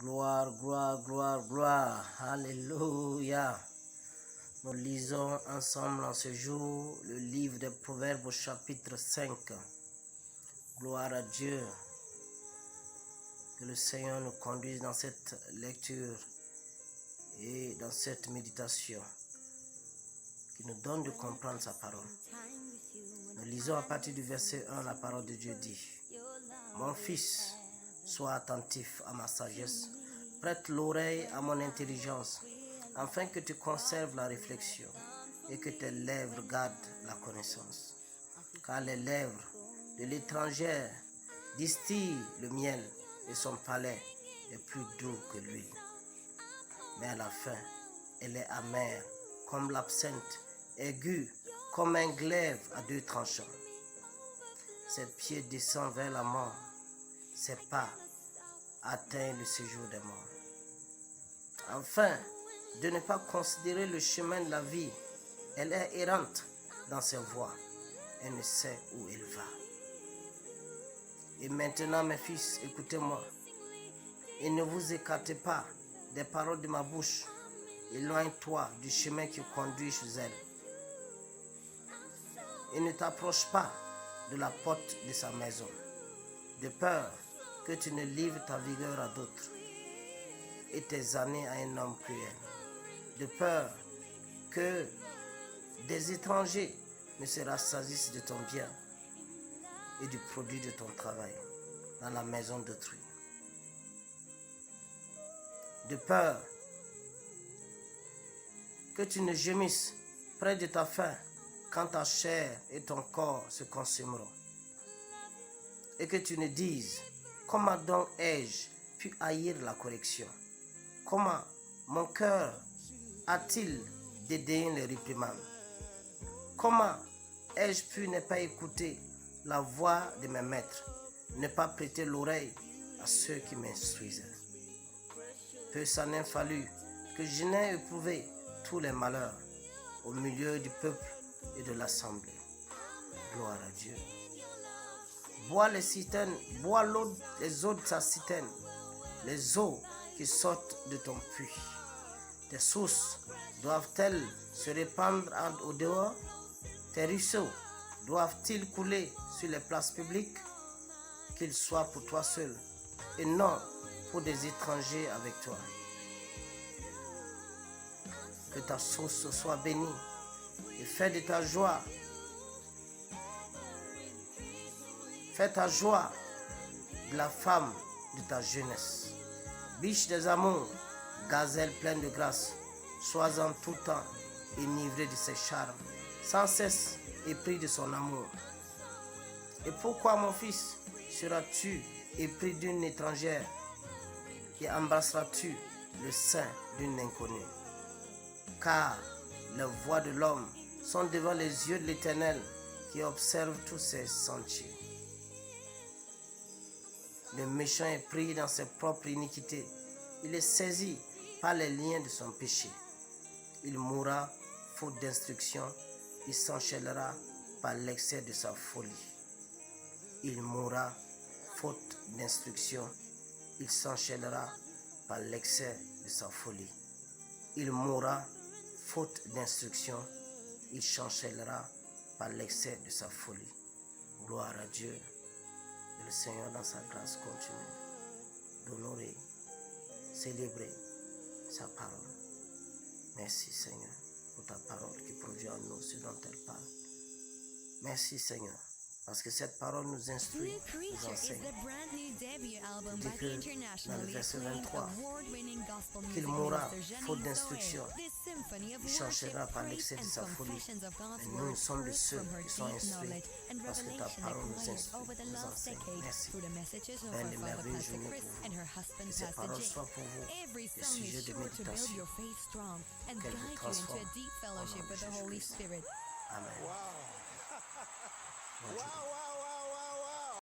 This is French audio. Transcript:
Gloire, gloire, gloire, gloire. Alléluia. Nous lisons ensemble en ce jour le livre des Proverbes au chapitre 5. Gloire à Dieu. Que le Seigneur nous conduise dans cette lecture et dans cette méditation, qui nous donne de comprendre sa parole. Nous lisons à partir du verset 1, la parole de Dieu dit: Mon fils, sois attentif à ma sagesse, prête l'oreille à mon intelligence, afin que tu conserves la réflexion et que tes lèvres gardent la connaissance. Car les lèvres de l'étrangère distillent le miel et son palais est plus doux que l'huile. Mais à la fin, elle est amère comme l'absinthe, aiguë comme un glaive à deux tranchants. Ses pieds descendent vers la mort, ses pas atteignent le séjour des morts. Enfin, de ne pas considérer le chemin de la vie, elle est errante dans ses voies, elle ne sait où elle va. Et maintenant, mes fils, écoutez-moi, et ne vous écartez pas des paroles de ma bouche, éloigne-toi du chemin qui conduit chez elle. Et ne t'approche pas de la porte de sa maison, de peur que tu ne livres ta vigueur à d'autres et tes années à un homme cruel, de peur que des étrangers ne se rassasissent de ton bien et du produit de ton travail dans la maison d'autrui, de peur que tu ne gémisses près de ta faim quand ta chair et ton corps se consumeront, et que tu ne dises: comment donc ai-je pu haïr la correction? Comment mon cœur a-t-il dédaigné les réprimandes? Comment ai-je pu ne pas écouter la voix de mes maîtres, ne pas prêter l'oreille à ceux qui m'instruisaient? Peu s'en est fallu que je n'ai éprouvé tous les malheurs au milieu du peuple et de l'assemblée. Gloire à Dieu. Bois les citernes, bois l'eau, les eaux de sa citerne, les eaux qui sortent de ton puits. Tes sources doivent-elles se répandre au dehors? Tes ruisseaux doivent-ils couler sur les places publiques? Qu'ils soient pour toi seul et non pour des étrangers avec toi. Que ta source soit bénie et fais de ta joie. Fais ta joie de la femme de ta jeunesse. Biche des amours, gazelle pleine de grâce, sois en tout temps enivré de ses charmes, sans cesse épris de son amour. Et pourquoi, mon fils, seras-tu épris d'une étrangère et embrasseras-tu le sein d'une inconnue? Car les voies de l'homme sont devant les yeux de l'Éternel qui observe tous ses sentiers. Le méchant est pris dans ses propres iniquités. Il est saisi par les liens de son péché. Il mourra faute d'instruction. Il s'enchaînera par l'excès de sa folie. Il mourra faute d'instruction. Il s'enchaînera par l'excès de sa folie. Il mourra faute d'instruction. Il s'enchaînera par l'excès de sa folie. Gloire à Dieu. Et le Seigneur, dans sa grâce, continue d'honorer, célébrer sa parole. Merci, Seigneur, pour ta parole qui produit en nous ce dont elle parle. Merci, Seigneur, parce que cette parole nous instruit, nous enseigne. Il dit que dans le verset 23, qu'il mourra faute d'instruction, il s'enchaînera par l'excès de sa folie. Et nous sommes de ceux qui sont instruits, parce que ta parole nous instruit, nous enseigne. Merci. Belle et merveilleuse journée pour vous. Que ces paroles soient pour vous des sujets de méditation, qu'elles vous transforment au nom de Jésus-Christ. Amen. Bonjour.